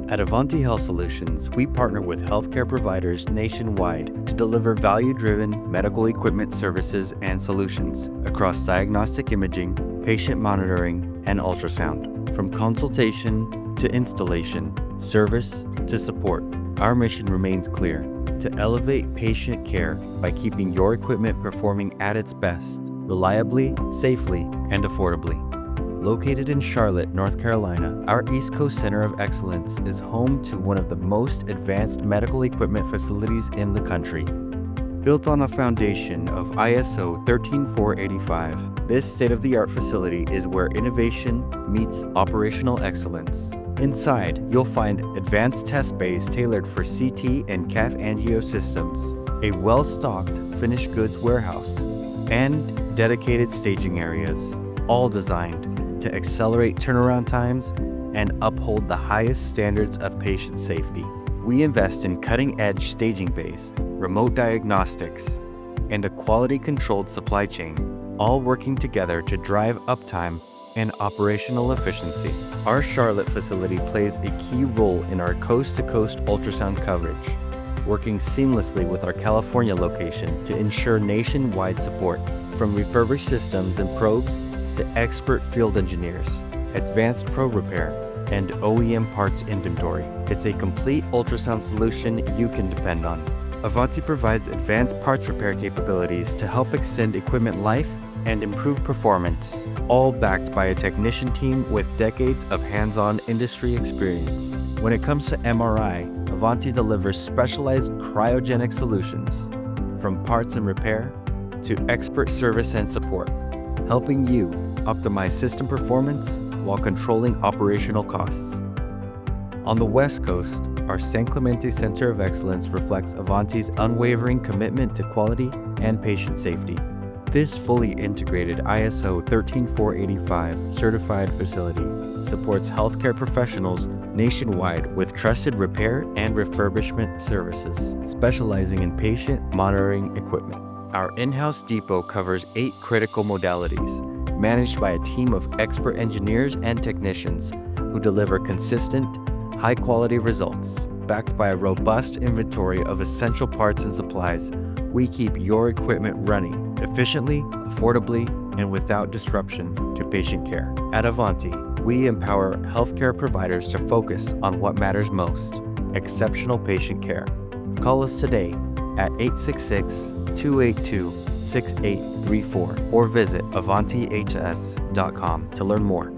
At Avante Health Solutions, we partner with healthcare providers nationwide to deliver value-driven medical equipment services and solutions across diagnostic imaging, patient monitoring, and ultrasound. From consultation to installation, service to support, our mission remains clear: to elevate patient care by keeping your equipment performing at its best, reliably, safely, and affordably. Located in Charlotte, North Carolina, our East Coast Center of Excellence is home to one of the most advanced medical equipment facilities in the country. Built on a foundation of ISO 13485, this state-of-the-art facility is where innovation meets operational excellence. Inside, you'll find advanced test bays tailored for CT and cath angio systems, a well-stocked finished goods warehouse, and dedicated staging areas, all designed to accelerate turnaround times and uphold the highest standards of patient safety. We invest in cutting-edge staging bays, remote diagnostics, and a quality-controlled supply chain, all working together to drive uptime and operational efficiency. Our Charlotte facility plays a key role in our coast-to-coast ultrasound coverage, working seamlessly with our California location to ensure nationwide support. From refurbished systems and probes to expert field engineers, advanced probe repair, and OEM parts inventory, it's a complete ultrasound solution you can depend on. Avante provides advanced parts repair capabilities to help extend equipment life and improve performance, all backed by a technician team with decades of hands-on industry experience. When it comes to MRI, Avante delivers specialized cryogenic solutions, from parts and repair to expert service and support, helping you optimize system performance while controlling operational costs. On the West Coast, our San Clemente Center of Excellence reflects Avante's unwavering commitment to quality and patient safety. This fully integrated ISO 13485 certified facility supports healthcare professionals nationwide with trusted repair and refurbishment services, specializing in patient monitoring equipment. Our in-house depot covers 8 critical modalities, managed by a team of expert engineers and technicians who deliver consistent, high-quality results. Backed by a robust inventory of essential parts and supplies, we keep your equipment running efficiently, affordably, and without disruption to patient care. At Avante, we empower healthcare providers to focus on what matters most: exceptional patient care. Call us today at 866-282-6834 or visit avantehs.com to learn more.